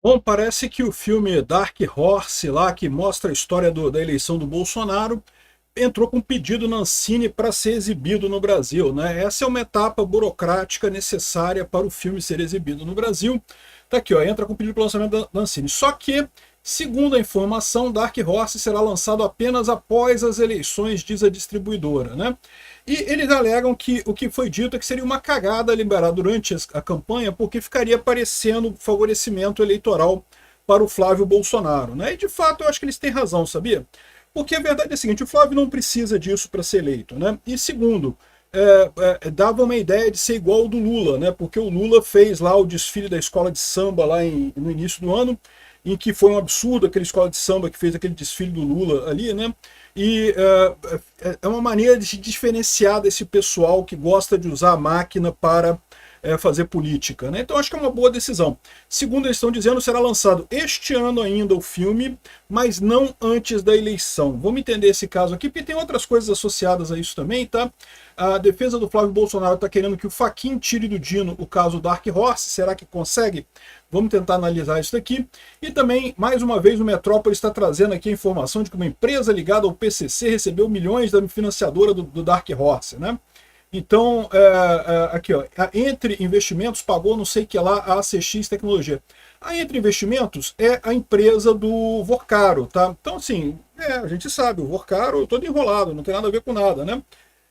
Bom, parece que o filme Dark Horse, lá, que mostra a história da eleição do Bolsonaro, entrou com um pedido na Ancine para ser exibido no Brasil, né? Essa é uma etapa burocrática necessária para o filme ser exibido no Brasil. Tá aqui, ó, entra com pedido para lançamento da Ancine. Só que, segundo a informação, Dark Horse será lançado apenas após as eleições, diz a distribuidora, né? E eles alegam que o que foi dito é que seria uma cagada liberar durante a campanha, porque ficaria parecendo favorecimento eleitoral para o Flávio Bolsonaro, né? E de fato eu acho que eles têm razão, sabia? Porque a verdade é a seguinte, o Flávio não precisa disso para ser eleito, né? E segundo, dava uma ideia de ser igual ao do Lula, né? Porque o Lula fez lá o desfile da escola de samba lá no início do ano, em que foi um absurdo aquela escola de samba que fez aquele desfile do Lula ali, né? E é uma maneira de se diferenciar desse pessoal que gosta de usar a máquina para fazer política, né? Então acho que é uma boa decisão. Segundo eles estão dizendo, será lançado este ano ainda o filme, mas não antes da eleição. Vamos entender esse caso aqui, porque tem outras coisas associadas a isso também, tá? A defesa do Flávio Bolsonaro está querendo que o Fachin tire do Dino o caso Dark Horse. Será que consegue? Vamos tentar analisar isso daqui. E também, mais uma vez, o Metrópole está trazendo aqui a informação de que uma empresa ligada ao PCC recebeu milhões da financiadora do Dark Horse, né? Então, aqui, ó, a Entre Investimentos pagou não sei o que lá a ACX Tecnologia. A Entre Investimentos é a empresa do Vorcaro, tá? Então, assim, a gente sabe, o Vorcaro todo enrolado, não tem nada a ver com nada, né?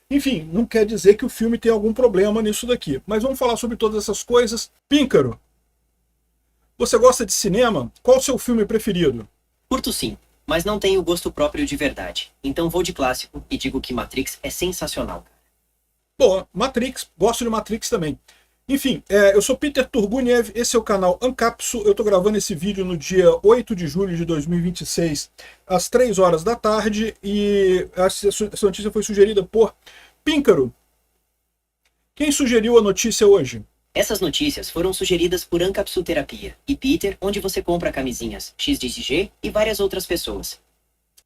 Enfim, não quer dizer que o filme tem algum problema nisso daqui. Mas vamos falar sobre todas essas coisas. Píncaro, você gosta de cinema? Qual o seu filme preferido? Curto sim, mas não tenho gosto próprio de verdade. Então vou de clássico e digo que Matrix é sensacional. Boa, Matrix, gosto de Matrix também. Enfim, eu sou Peter Turguniev, esse é o canal Ancapsu. Eu estou gravando esse vídeo no dia 8 de julho de 2026, às 3 horas da tarde, e essa notícia foi sugerida por Píncaro. Quem sugeriu a notícia hoje? Essas notícias foram sugeridas por Ancapsuterapia e Peter, onde você compra camisinhas XDG e várias outras pessoas.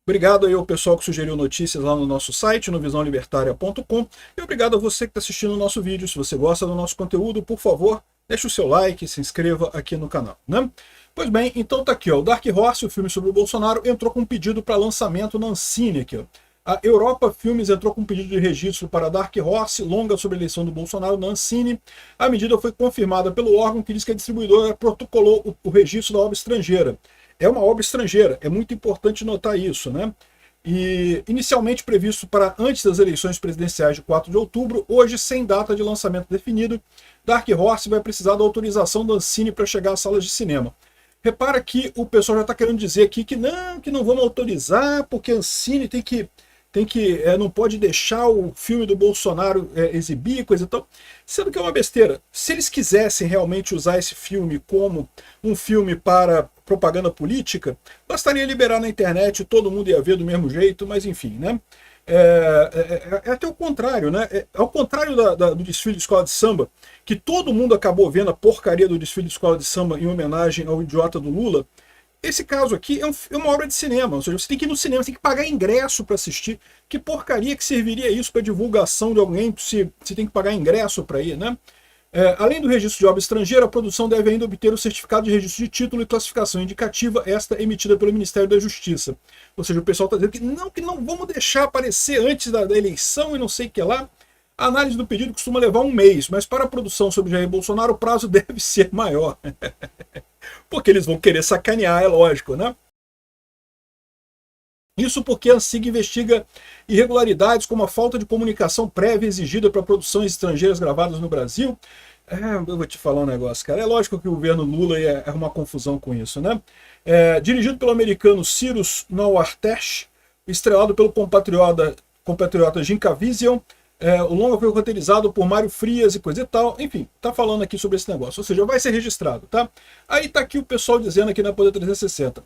Obrigado aí ao pessoal que sugeriu notícias lá no nosso site, no visãolibertaria.com. E obrigado a você que está assistindo o nosso vídeo. Se você gosta do nosso conteúdo, por favor, deixe o seu like, se inscreva aqui no canal, né? Pois bem, então tá aqui, ó, o Dark Horse, o filme sobre o Bolsonaro, entrou com um pedido para lançamento na Ancine aqui, ó. A Europa Filmes entrou com um pedido de registro para Dark Horse, longa sobre a eleição do Bolsonaro na Ancine. A medida foi confirmada pelo órgão que diz que a distribuidora protocolou o registro da obra estrangeira. É uma obra estrangeira, é muito importante notar isso, né? E inicialmente previsto para antes das eleições presidenciais de 4 de outubro, hoje sem data de lançamento definido, Dark Horse vai precisar da autorização da Ancine para chegar às salas de cinema. Repara que o pessoal já está querendo dizer aqui que não vamos autorizar, porque a Ancine não pode deixar o filme do Bolsonaro exibir, coisa e tal. Sendo que é uma besteira. Se eles quisessem realmente usar esse filme como um filme para propaganda política, bastaria liberar na internet, todo mundo ia ver do mesmo jeito, mas enfim, né? É até o contrário, né? Ao contrário do desfile de escola de samba, que todo mundo acabou vendo a porcaria do desfile de escola de samba em homenagem ao idiota do Lula. Esse caso aqui é uma obra de cinema, ou seja, você tem que ir no cinema, você tem que pagar ingresso para assistir. Que porcaria que serviria isso para divulgação de alguém, se tem que pagar ingresso para ir, né? Além do registro de obra estrangeira, a produção deve ainda obter o certificado de registro de título e classificação indicativa, esta emitida pelo Ministério da Justiça. Ou seja, o pessoal está dizendo que não vamos deixar aparecer antes da eleição e não sei o que lá. A análise do pedido costuma levar um mês, mas para a produção sobre Jair Bolsonaro o prazo deve ser maior. Porque eles vão querer sacanear, é lógico, né? Isso porque a ANSIG investiga irregularidades como a falta de comunicação prévia exigida para produções estrangeiras gravadas no Brasil. Eu vou te falar um negócio, cara. É lógico que o governo Lula ia arrumar confusão com isso, né? Dirigido pelo americano Cyrus Nowrasteh, estrelado pelo compatriota Jim Caviezel, o longa foi roteirizado por Mário Frias e coisa e tal. Enfim, tá falando aqui sobre esse negócio. Ou seja, vai ser registrado, tá? Aí tá aqui o pessoal dizendo aqui na Poder 360.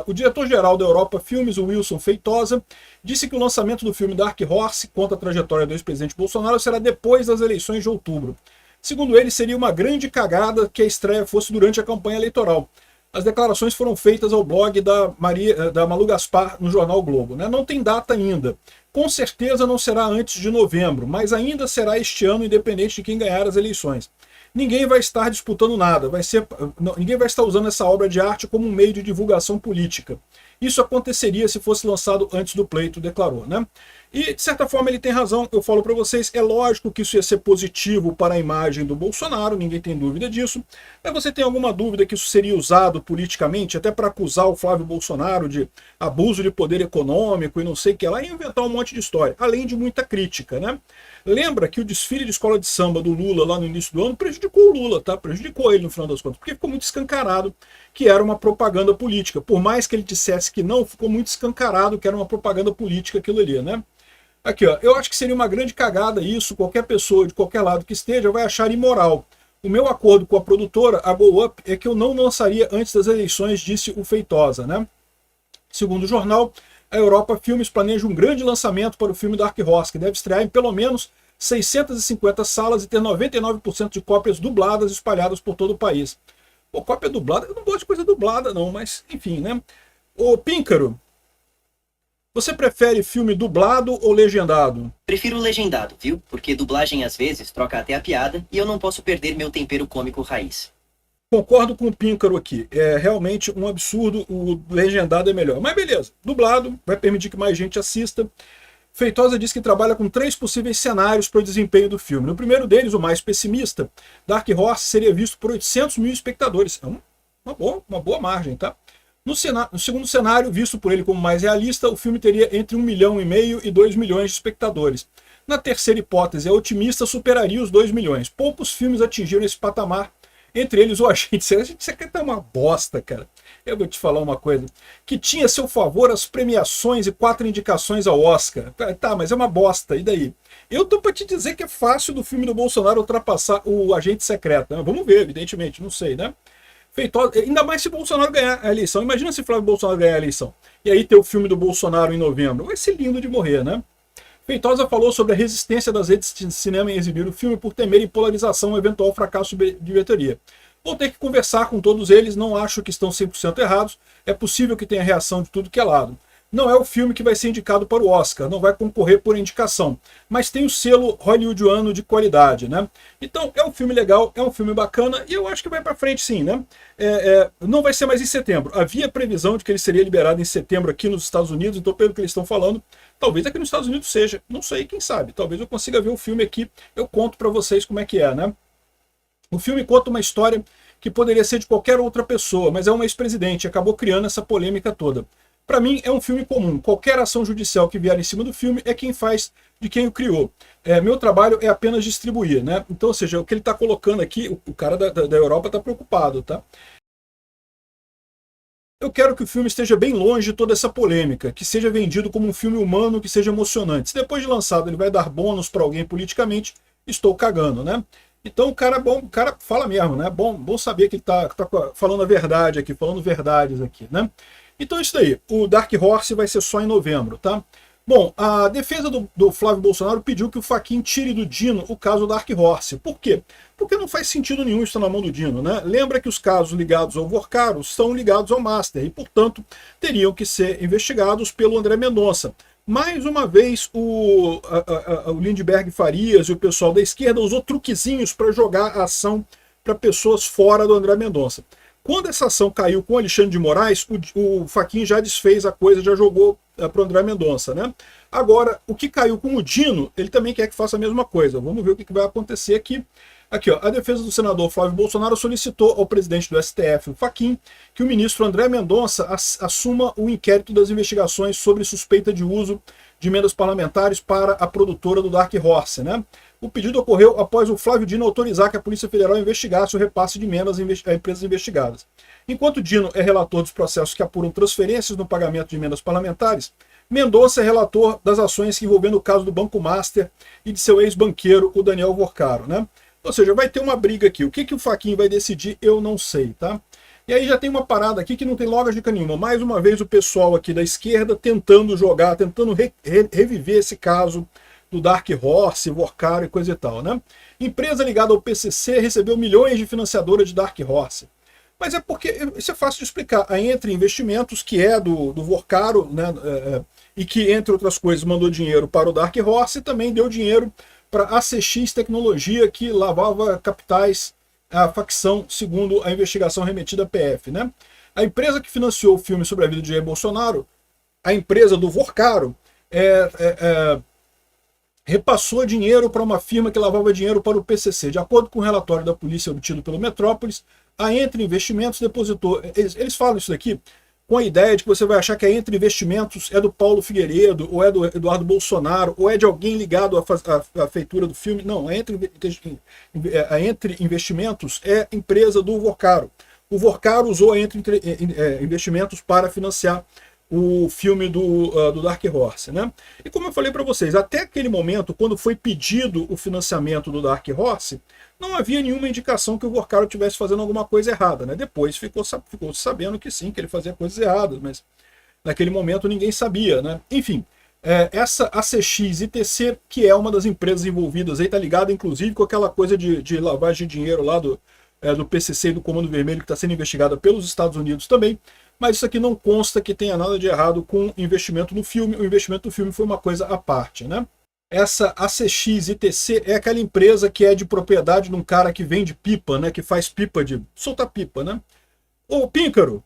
O diretor-geral da Europa Filmes, o Wilson Feitosa, disse que o lançamento do filme Dark Horse, conta a trajetória do ex-presidente Bolsonaro, será depois das eleições de outubro. Segundo ele, seria uma grande cagada que a estreia fosse durante a campanha eleitoral. As declarações foram feitas ao blog da Malu Gaspar no jornal Globo, né? Não tem data ainda. Com certeza não será antes de novembro, mas ainda será este ano, independente de quem ganhar as eleições. ninguém vai estar disputando nada, ninguém vai estar usando essa obra de arte como um meio de divulgação política. Isso aconteceria se fosse lançado antes do pleito, declarou, né? E, de certa forma, ele tem razão. Eu falo para vocês, é lógico que isso ia ser positivo para a imagem do Bolsonaro, ninguém tem dúvida disso. Mas você tem alguma dúvida que isso seria usado politicamente, até para acusar o Flávio Bolsonaro de abuso de poder econômico e não sei o que lá, e inventar um monte de história, além de muita crítica, né? Lembra que o desfile de escola de samba do Lula lá no início do ano prejudicou o Lula, tá? Prejudicou ele no final das contas, porque ficou muito escancarado que era uma propaganda política. Por mais que ele dissesse que não, ficou muito escancarado que era uma propaganda política aquilo ali, né? Aqui, ó, eu acho que seria uma grande cagada isso, qualquer pessoa de qualquer lado que esteja vai achar imoral. O meu acordo com a produtora, a Go Up, é que eu não lançaria antes das eleições, disse o Feitosa, né? Segundo o jornal, a Europa Filmes planeja um grande lançamento para o filme Dark Horse, que deve estrear em pelo menos 650 salas e ter 99% de cópias dubladas espalhadas por todo o país. Pô, cópia dublada, eu não gosto de coisa dublada não, mas enfim, né? Ô Píncaro, você prefere filme dublado ou legendado? Prefiro legendado, viu? Porque dublagem às vezes troca até a piada e eu não posso perder meu tempero cômico raiz. Concordo com o Píncaro aqui. É realmente um absurdo, o legendado é melhor. Mas beleza, dublado, vai permitir que mais gente assista. Feitosa diz que trabalha com 3 possíveis cenários para o desempenho do filme. No primeiro deles, o mais pessimista, Dark Horse seria visto por 800 mil espectadores. É uma boa margem, tá? No segundo cenário, visto por ele como mais realista, o filme teria entre 1,5 milhão e 2 milhões de espectadores. Na terceira hipótese, a otimista superaria os 2 milhões. Poucos filmes atingiram esse patamar, entre eles o Agente Secreto. O Agente Secreto é uma bosta, cara. Eu vou te falar uma coisa. Que tinha a seu favor as premiações e 4 indicações ao Oscar. Tá, mas é uma bosta, e daí? Eu tô pra te dizer que é fácil do filme do Bolsonaro ultrapassar o Agente Secreto, né? Vamos ver, evidentemente, não sei, né? Feitosa, ainda mais se Bolsonaro ganhar a eleição. Imagina se Flávio Bolsonaro ganhar a eleição. E aí ter o filme do Bolsonaro em novembro. Vai ser lindo de morrer, né? Feitosa falou sobre a resistência das redes de cinema em exibir o filme por temerem polarização ou eventual fracasso de bilheteria. Vou ter que conversar com todos eles, não acho que estão 100% errados. É possível que tenha reação de tudo que é lado. Não é o filme que vai ser indicado para o Oscar, não vai concorrer por indicação, mas tem o selo hollywoodiano de qualidade, né? Então é um filme legal, é um filme bacana e eu acho que vai para frente sim, né? Não vai ser mais em setembro. Havia previsão de que ele seria liberado em setembro aqui nos Estados Unidos, então pelo que eles estão falando, talvez aqui nos Estados Unidos seja, não sei, quem sabe. Talvez eu consiga ver o filme aqui, eu conto para vocês como é que é, né? O filme conta uma história que poderia ser de qualquer outra pessoa, mas é uma ex-presidente, acabou criando essa polêmica toda. Para mim, é um filme comum. Qualquer ação judicial que vier em cima do filme é quem faz de quem o criou. Meu trabalho é apenas distribuir, né? Então, ou seja, o que ele está colocando aqui, o cara da Europa está preocupado, tá? Eu quero que o filme esteja bem longe de toda essa polêmica, que seja vendido como um filme humano, que seja emocionante. Se depois de lançado ele vai dar bônus para alguém politicamente, estou cagando, né? Então o cara é bom, o cara fala mesmo, né? Bom saber que ele tá falando a verdade aqui, falando verdades aqui, né? Então é isso daí, o Dark Horse vai ser só em novembro, tá? Bom, a defesa do Flávio Bolsonaro pediu que o Fachin tire do Dino o caso Dark Horse. Por quê? Porque não faz sentido nenhum isso na mão do Dino, né? Lembra que os casos ligados ao Vorcaro são ligados ao Master e, portanto, teriam que ser investigados pelo André Mendonça. Mais uma vez, o Lindbergh Farias e o pessoal da esquerda usou truquezinhos para jogar a ação para pessoas fora do André Mendonça. Quando essa ação caiu com o Alexandre de Moraes, o Fachin já desfez a coisa, já jogou para o André Mendonça, né? Agora, o que caiu com o Dino, ele também quer que faça a mesma coisa. Vamos ver o que vai acontecer aqui. Aqui, ó, a defesa do senador Flávio Bolsonaro solicitou ao presidente do STF, o Fachin, que o ministro André Mendonça assuma o inquérito das investigações sobre suspeita de uso de emendas parlamentares para a produtora do Dark Horse, né? O pedido ocorreu após o Flávio Dino autorizar que a Polícia Federal investigasse o repasse de emendas a empresas investigadas. Enquanto Dino é relator dos processos que apuram transferências no pagamento de emendas parlamentares, Mendonça é relator das ações envolvendo o caso do Banco Master e de seu ex-banqueiro, o Daniel Vorcaro, né? Ou seja, vai ter uma briga aqui. O que o Fachin vai decidir, eu não sei, tá? E aí já tem uma parada aqui que não tem lógica nenhuma. Mais uma vez o pessoal aqui da esquerda tentando jogar, tentando reviver esse caso do Dark Horse, Vorcaro e coisa e tal, né? Empresa ligada ao PCC recebeu milhões de financiadora de Dark Horse. Mas é porque, isso é fácil de explicar, a Entre Investimentos, que é do Vorcaro, né, e que, entre outras coisas, mandou dinheiro para o Dark Horse, também deu dinheiro para a CX Tecnologia, que lavava capitais a facção, segundo a investigação remetida à PF, né? A empresa que financiou o filme sobre a vida de Jair Bolsonaro, a empresa do Vorcaro, repassou dinheiro para uma firma que lavava dinheiro para o PCC. De acordo com o relatório da polícia obtido pelo Metrópolis, a Entre Investimentos depositou... Eles falam isso daqui com a ideia de que você vai achar que a Entre Investimentos é do Paulo Figueiredo, ou é do Eduardo Bolsonaro, ou é de alguém ligado à feitura do filme. Não, a Entre Investimentos é empresa do Vorcaro. O Vorcaro usou a Entre Investimentos para financiar o filme do Dark Horse, né? E como eu falei para vocês, até aquele momento, quando foi pedido o financiamento do Dark Horse, não havia nenhuma indicação que o Vorcaro estivesse fazendo alguma coisa errada, né? Depois ficou sabendo que sim, que ele fazia coisas erradas, mas naquele momento ninguém sabia, né? Enfim, essa ACX-ITC, que é uma das empresas envolvidas aí, tá ligada inclusive com aquela coisa de lavagem de dinheiro lá do PCC e do Comando Vermelho, que está sendo investigada pelos Estados Unidos também. Mas isso aqui não consta que tenha nada de errado com investimento no filme. O investimento no filme foi uma coisa à parte, né? Essa ACX-ITC é aquela empresa que é de propriedade de um cara que vende pipa, né? Que faz pipa de... solta pipa, né? Ô, Píncaro,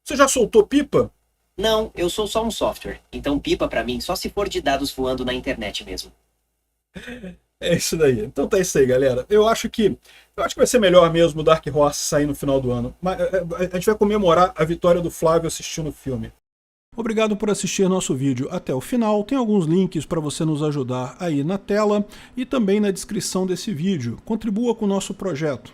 você já soltou pipa? Não, eu sou só um software. Então pipa pra mim só se for de dados voando na internet mesmo. É isso daí. Então tá isso aí, galera. Eu acho que vai ser melhor mesmo o Dark Horse sair no final do ano. Mas a gente vai comemorar a vitória do Flávio assistindo o filme. Obrigado por assistir nosso vídeo até o final. Tem alguns links para você nos ajudar aí na tela e também na descrição desse vídeo. Contribua com o nosso projeto.